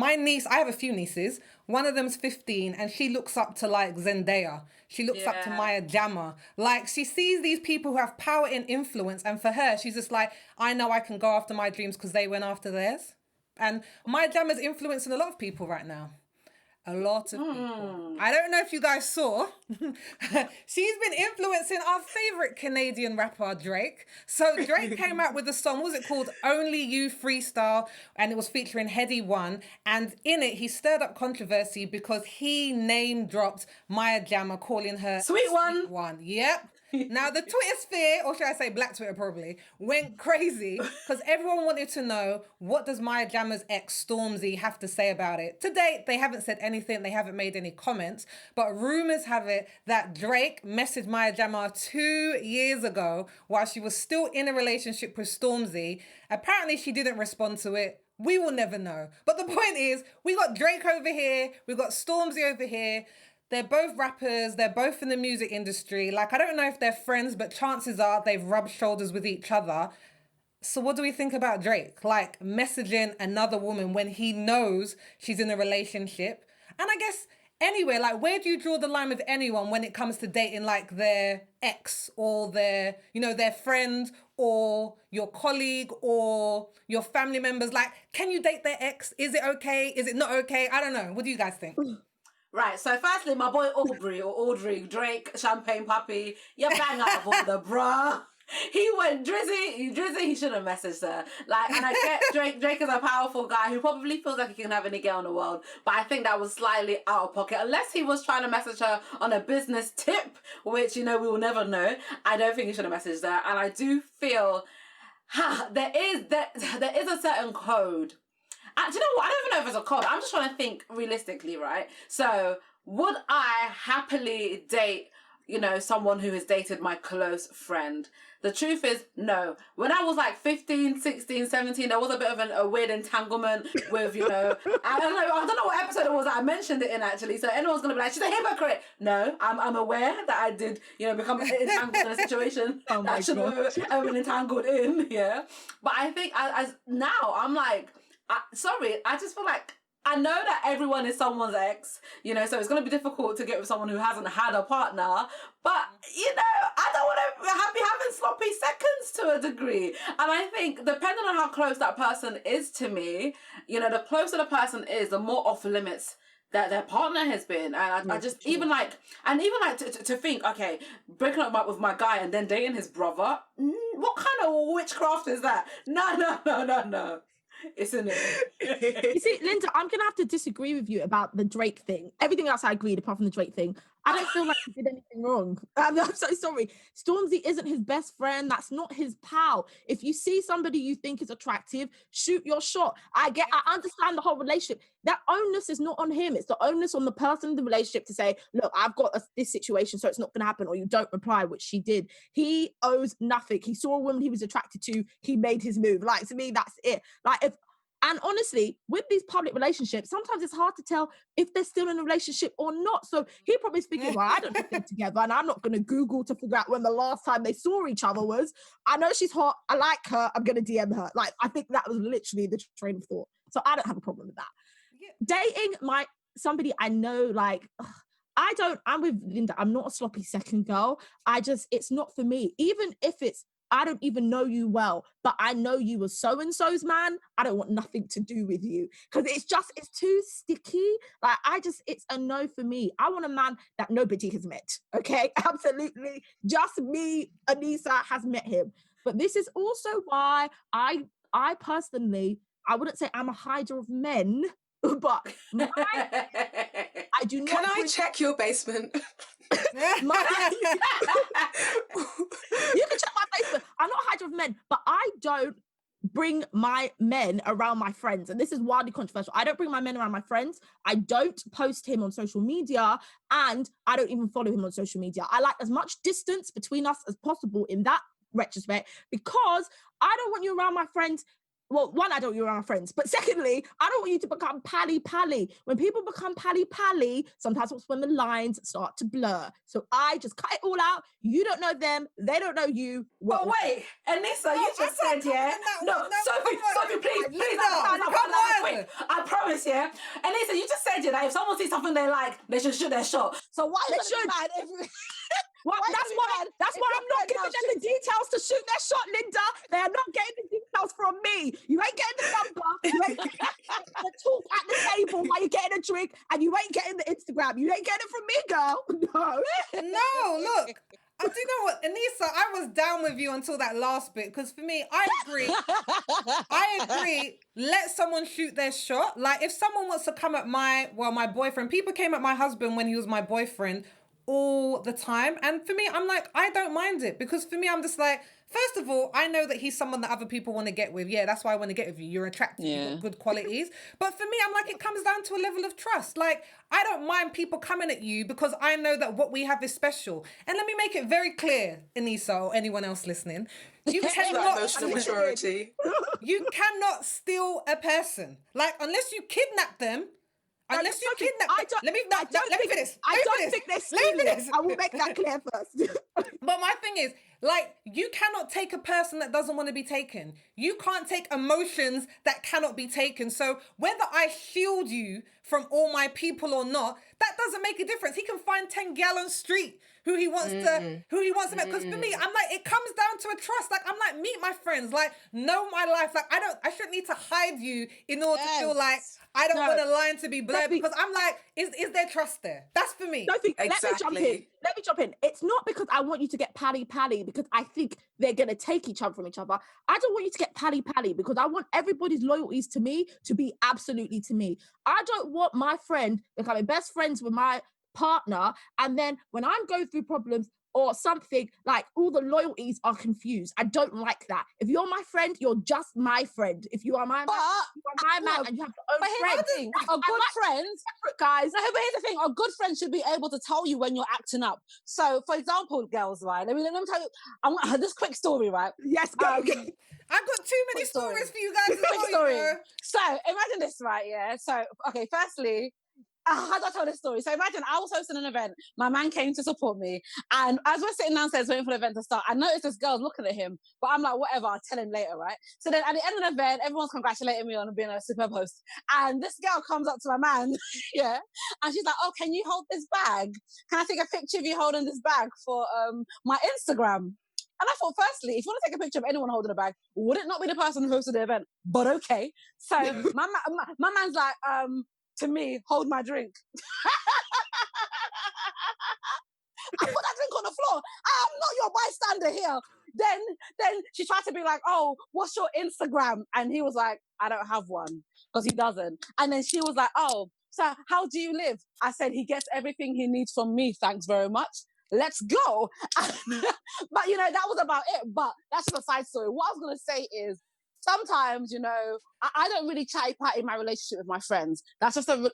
my niece, I have a few nieces. One of them's 15 and she looks up to like Zendaya. She looks up to Maya Jama. Like she sees these people who have power and influence, and for her, she's just like, I know I can go after my dreams because they went after theirs. And Maya Jama's influencing a lot of people right now. A lot of people. I don't know if you guys saw. She's been influencing our favorite Canadian rapper, Drake. So Drake came out with a song, what was it called? Only You Freestyle. And it was featuring Heady One. And in it, he stirred up controversy because he name dropped Maya Jama, calling her Sweet One. Yep. Now, the Twitter sphere, or should I say Black Twitter probably, went crazy because everyone wanted to know, what does Maya Jama's ex Stormzy have to say about it? To date, they haven't said anything. They haven't made any comments. But rumors have it that Drake messaged Maya Jama 2 years ago while she was still in a relationship with Stormzy. Apparently, she didn't respond to it. We will never know. But the point is, we got Drake over here. We got Stormzy over here. They're both rappers. They're both in the music industry. Like, I don't know if they're friends, but chances are they've rubbed shoulders with each other. So what do we think about Drake? Like, messaging another woman when he knows she's in a relationship. And I guess, anyway, like, where do you draw the line with anyone when it comes to dating, like, their ex or their, their friend or your colleague or your family members? Like, can you date their ex? Is it okay? Is it not okay? I don't know. What do you guys think? Right, so firstly, my boy Audrey, Drake, Champagne Puppy, you bang out of order, bruh. He went Drizzy, he should have messaged her. Like, and I get Drake is a powerful guy who probably feels like he can have any girl in the world, but I think that was slightly out of pocket. Unless he was trying to message her on a business tip, which, we will never know. I don't think he should have messaged her. And I do feel, there is a certain code. Do you know what? I don't even know if it's a code. I'm just trying to think realistically, right? So, would I happily date, someone who has dated my close friend? The truth is, no. When I was like 15, 16, 17, there was a bit of a weird entanglement with, I don't know what episode it was that I mentioned it in, actually. So anyone's going to be like, she's a hypocrite. No, I'm aware that I did, become entangled in a situation that I should have been entangled in, yeah. But I think as now, I'm like, I just feel like I know that everyone is someone's ex, so it's going to be difficult to get with someone who hasn't had a partner. But, I don't want to be having sloppy seconds to a degree. And I think depending on how close that person is to me, the closer the person is, the more off limits that their partner has been. And I just, even to think, okay, breaking up with my guy and then dating his brother, what kind of witchcraft is that? No. Isn't it? You see, Linda, I'm going to have to disagree with you about the Drake thing. Everything else I agreed, apart from the Drake thing. I don't feel like he did anything wrong. I'm so sorry. Stormzy isn't his best friend. That's not his pal. If you see somebody you think is attractive, shoot your shot. I understand the whole relationship. That onus is not on him. It's the onus on the person in the relationship to say, look, I've got this situation, so it's not going to happen, or you don't reply, which she did. He owes nothing. He saw a woman he was attracted to. He made his move. Like, to me, that's it. And honestly, with these public relationships, sometimes it's hard to tell if they're still in a relationship or not. So he probably is thinking, well, I don't know if they're together, and I'm not going to Google to figure out when the last time they saw each other was. I know she's hot. I like her. I'm going to DM her. Like, I think that was literally the train of thought. So I don't have a problem with that. Yeah. Dating somebody I know, like, I'm with Linda. I'm not a sloppy second girl. It's not for me. Even if I don't even know you well, but I know you were so-and-so's man, I don't want nothing to do with you. Because it's too sticky. Like, it's a no for me. I want a man that nobody has met, okay? Absolutely. Just me, Anissa, has met him. But this is also why I personally, I wouldn't say I'm a hider of men, but I do not... Can I check your basement? You can check my basement. I'm not a hider of men, but I don't bring my men around my friends. And this is wildly controversial. I don't bring my men around my friends. I don't post him on social media, and I don't even follow him on social media. I like as much distance between us as possible in that retrospect, because I don't want you around my friends well, one, I don't want you around friends, but secondly, I don't want you to become pally-pally. When people become pally-pally, sometimes that's when the lines start to blur. So I just cut it all out. You don't know them, they don't know you. But wait, Anissa, you just said, yeah. No, Sophie, please, quick. I promise, yeah. Anissa, you just said, yeah, that if someone sees something they like, they should shoot their shot. So why They is it should. bad if Well, that's why I'm not giving them the details to shoot their shot, Linda. They are not getting the details from me. You ain't getting the number. You ain't getting the talk at the table while you're getting a drink, and you ain't getting the Instagram. You ain't getting it from me, girl. No, look. I do you know what, Anissa, I was down with you until that last bit, because for me, I agree. Let someone shoot their shot. Like, if someone wants to come at my boyfriend, people came at my husband when he was my boyfriend all the time. And for me, I'm like, I don't mind it, because for me, I'm just like, first of all, I know that he's someone that other people want to get with. Yeah, that's why I want to get with you. You're attractive. You've got good qualities. But for me, I'm like, it comes down to a level of trust. Like, I don't mind people coming at you because I know that what we have is special. And let me make it very clear, Anissa, or anyone else listening. You cannot emotional maturity. You cannot steal a person. Like, unless you kidnap them. Unless you kidnap them. Let me finish. I don't think they're stealing. I will make that clear first. But my thing is, like, you cannot take a person that doesn't want to be taken. You can't take emotions that cannot be taken. So whether I shield you from all my people or not, that doesn't make a difference. He can find 10 gal on street who he wants to make. Because for me, I'm like, it comes down to a trust. Like, I'm like, meet my friends, like, know my life. Like, I shouldn't need to hide you in order to feel like I don't want a line to be blurred, because I'm like, is there trust there? That's for me. Sophie, let me jump in. It's not because I want you to get pally-pally because I think they're going to take each other from each other. I don't want you to get pally-pally because I want everybody's loyalties to me to be absolutely to me. I don't want my friend becoming best friends with my partner, and then when I'm going through problems or something, like, all the loyalties are confused. I don't like that. If you're my friend, you're just my friend. If you are my man, you are my man, and you have your own friend. But here's the thing, a good friend, guys. No, but here's the thing, a good friend should be able to tell you when you're acting up. So, for example, girls, right? Let me tell you, this quick story, right? Yes, go. I've got too many stories for you guys to tell you, bro. So, imagine this, right? Yeah. So, okay, firstly, how do I tell this story? So imagine I was hosting an event. My man came to support me. And as we're sitting downstairs waiting for the event to start, I noticed this girl looking at him. But I'm like, whatever, I'll tell him later, right? So then at the end of the event, everyone's congratulating me on being a superb host. And this girl comes up to my man, yeah, and she's like, oh, can you hold this bag? Can I take a picture of you holding this bag for my Instagram? And I thought, firstly, if you want to take a picture of anyone holding a bag, would it not be the person who hosted the event? But okay. So my man's like, to me, hold my drink. I put that drink on the floor. I am not your bystander here. Then she tried to be like, oh, what's your Instagram? And he was like, I don't have one, because he doesn't. And then she was like, oh, so how do you live? I said, he gets everything he needs from me. Thanks very much. Let's go. But, you know, that was about it. But that's just a side story. What I was going to say is, sometimes, you know, I don't really chatty-patty my relationship with my friends. That's just a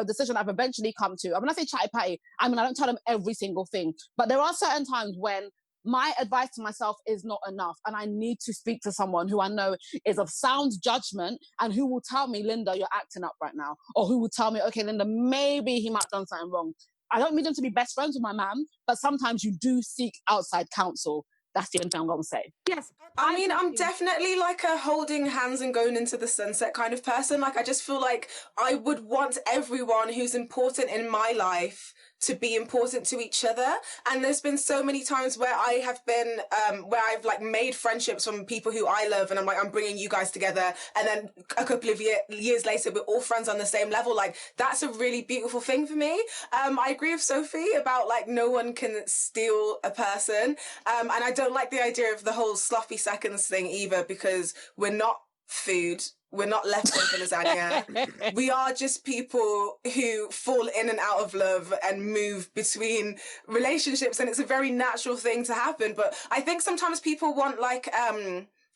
decision I've eventually come to. And when I say chatty-patty, I mean, I don't tell them every single thing. But there are certain times when my advice to myself is not enough, and I need to speak to someone who I know is of sound judgment and who will tell me, Linda, you're acting up right now. Or who will tell me, okay, Linda, maybe he might have done something wrong. I don't need them to be best friends with my man, but sometimes you do seek outside counsel. That's the only thing I'm going to say. Yes. I mean, I'm definitely like a holding hands and going into the sunset kind of person. Like, I just feel like I would want everyone who's important in my life to be important to each other. And there's been so many times where I have been, where I've like made friendships from people who I love, and I'm like, I'm bringing you guys together. And then a couple of years later, we're all friends on the same level. Like, that's a really beautiful thing for me. I agree with Sophie about like, no one can steal a person. And I don't like the idea of the whole sloppy seconds thing either, because we're not food. We're not left over lasagna. We are just people who fall in and out of love and move between relationships, and it's a very natural thing to happen. But I think sometimes people want like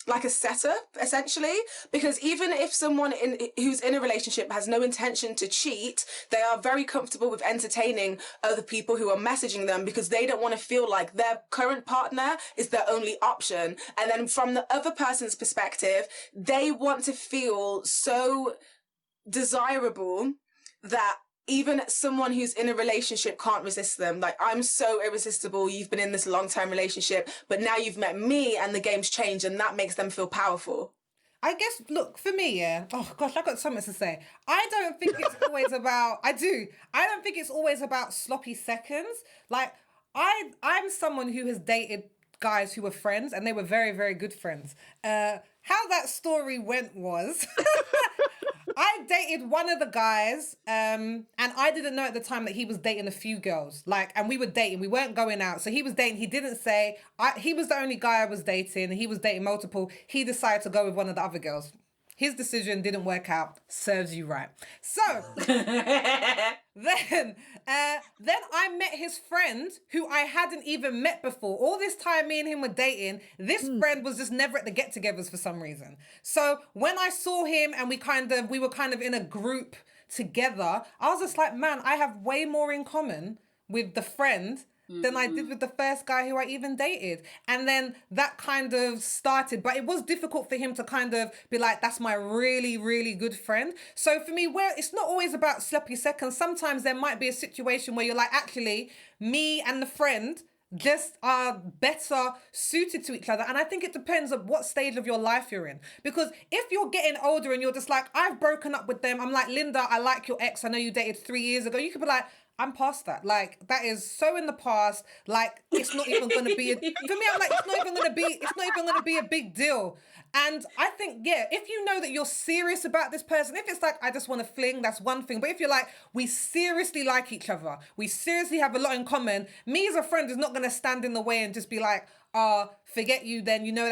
like a setup, essentially, because even if someone who's in a relationship has no intention to cheat, they are very comfortable with entertaining other people who are messaging them because they don't want to feel like their current partner is their only option. And then from the other person's perspective, they want to feel so desirable that even someone who's in a relationship can't resist them. Like, I'm so irresistible. You've been in this long-term relationship, but now you've met me and the game's changed, and that makes them feel powerful. I guess, look, for me, yeah. Oh, gosh, I've got so much to say. I don't think it's always about, I don't think it's always about sloppy seconds. Like, I'm someone who has dated guys who were friends, and they were very, very good friends. How that story went was... I dated one of the guys, and I didn't know at the time that he was dating a few girls. Like, and we were dating, we weren't going out. So he was dating, he didn't say, he was the only guy I was dating, and he was dating multiple. He decided to go with one of the other girls. His decision didn't work out. Serves you right. So then I met his friend who I hadn't even met before. All this time me and him were dating. This friend was just never at the get-togethers for some reason. So when I saw him and we were kind of in a group together, I was just like, man, I have way more in common with the friend than I did with the first guy who I even dated. And then that kind of started, but it was difficult for him to kind of be like, that's my really, really good friend. So for me, where it's not always about sloppy seconds, sometimes there might be a situation where you're like, actually, me and the friend just are better suited to each other. And I think it depends on what stage of your life you're in. Because if you're getting older and you're just like, I've broken up with them, I'm like, Linda, I like your ex, I know you dated 3 years ago. You could be like, I'm past that. Like, that is so in the past. Like, it's not even going to be, for me, I'm like, it's not even going to be a big deal. And I think, yeah, if you know that you're serious about this person, if it's like, I just want to fling, that's one thing. But if you're like, we seriously like each other, we seriously have a lot in common, me as a friend is not going to stand in the way and just be like, forget you then, you know,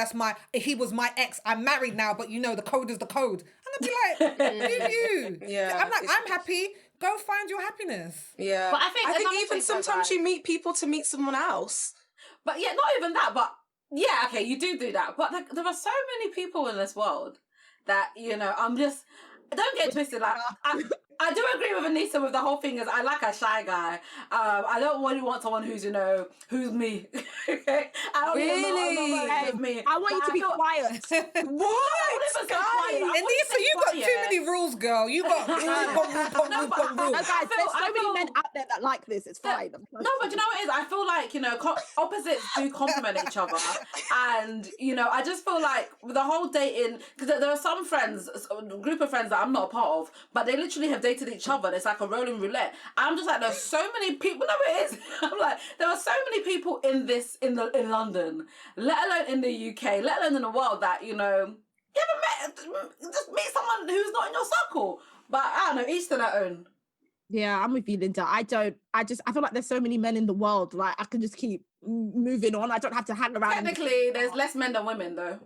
he was my ex, I'm married now, but you know, the code is the code. And I'd be like, do you? Yeah. I'm like, I'm happy. Go find your happiness. Yeah. But I think even sometimes you meet people to meet someone else. But yeah, not even that, but yeah, okay, you do that. But there are so many people in this world that, you know, don't get twisted, like, I do agree with Anissa with the whole thing is I like a shy guy. I don't really want someone who's, you know, who's me. Okay? I don't Really? me. I want you to be quiet. What? Anissa, you got too many rules, girl. You got rules. No, guys, there's so many men out there that like this. It's fine. No, but you know what it is? I feel like, you know, opposites do complement each other. And, you know, I just feel like with the whole dating, because there are some friends, a group of friends that I'm not a part of, but they literally have dated each other. And it's like a rolling roulette. I'm just like, there's so many people. No, it is. I'm like, there are so many people in London, let alone in the UK, let alone in the world that, you know, you ever just meet someone who's not in your circle. But I don't know, each to their own. Yeah, I'm with you, Linda. I feel like there's so many men in the world. Like, I can just keep moving on. I don't have to hang around. Technically, there's less men than women, though.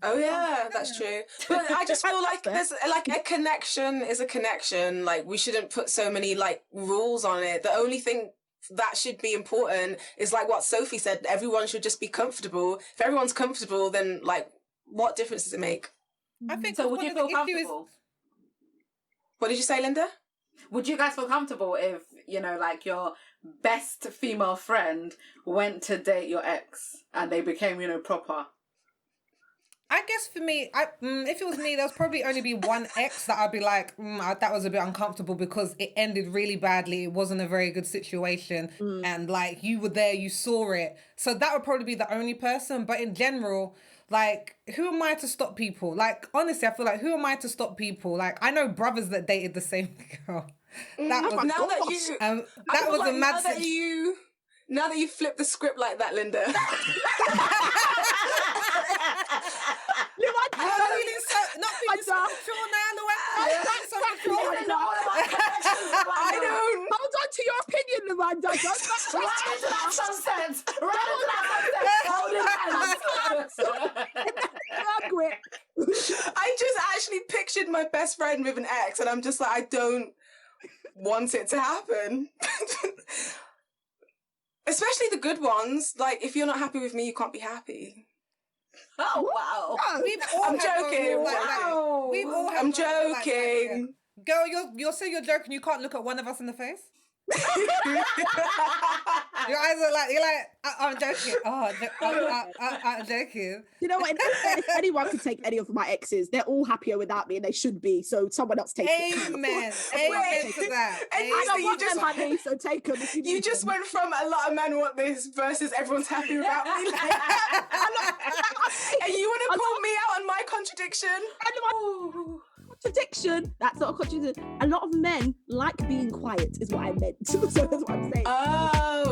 Oh yeah, that's true. But I just feel like there's like a connection is a connection. Like, we shouldn't put so many like rules on it. The only thing that should be important is like what Sophie said. Everyone should just be comfortable. If everyone's comfortable, then like, what difference does it make? I think so. Would you feel comfortable? What did you say, Linda? Would you guys feel comfortable if, you know, like your best female friend went to date your ex and they became, you know, proper? I guess for me, if it was me, there'll probably only be one ex that I'd be like, that was a bit uncomfortable because it ended really badly. It wasn't a very good situation. And like, you were there, you saw it. So that would probably be the only person. But in general, like, who am I to stop people? Like, honestly, I feel like, who am I to stop people? Like, I know brothers that dated the same girl. That was a mad situation. Now that you flip the script like that, Linda. Not feeling so mature now, Luanda. I don't. Hold on to your opinion, Luanda. I just actually pictured my best friend with an ex, and I'm just like, I don't want it to happen. Especially the good ones. Like, if you're not happy with me, you can't be happy. Oh, wow. No. We've all I'm had those joking. rules like that. Wow. We've all had I'm those rules like that, yeah. joking. Girl, you're saying you're joking. You can't look at one of us in the face. Your eyes are like, you're like, I'm joking. Oh, I'm joking. You know what? If anyone can take any of my exes, they're all happier without me, and they should be. So someone else take it. Amen. Everyone Amen take to it. that. And I so don't you want just- them, honey. So take them. If you You need just them. went from a lot of men want this versus everyone's happy about me. Like, and you want to call me out on my contradiction? Ooh. Contradiction. That's not a contradiction. A lot of men like being quiet, is what I meant. So that's what I'm saying. Oh,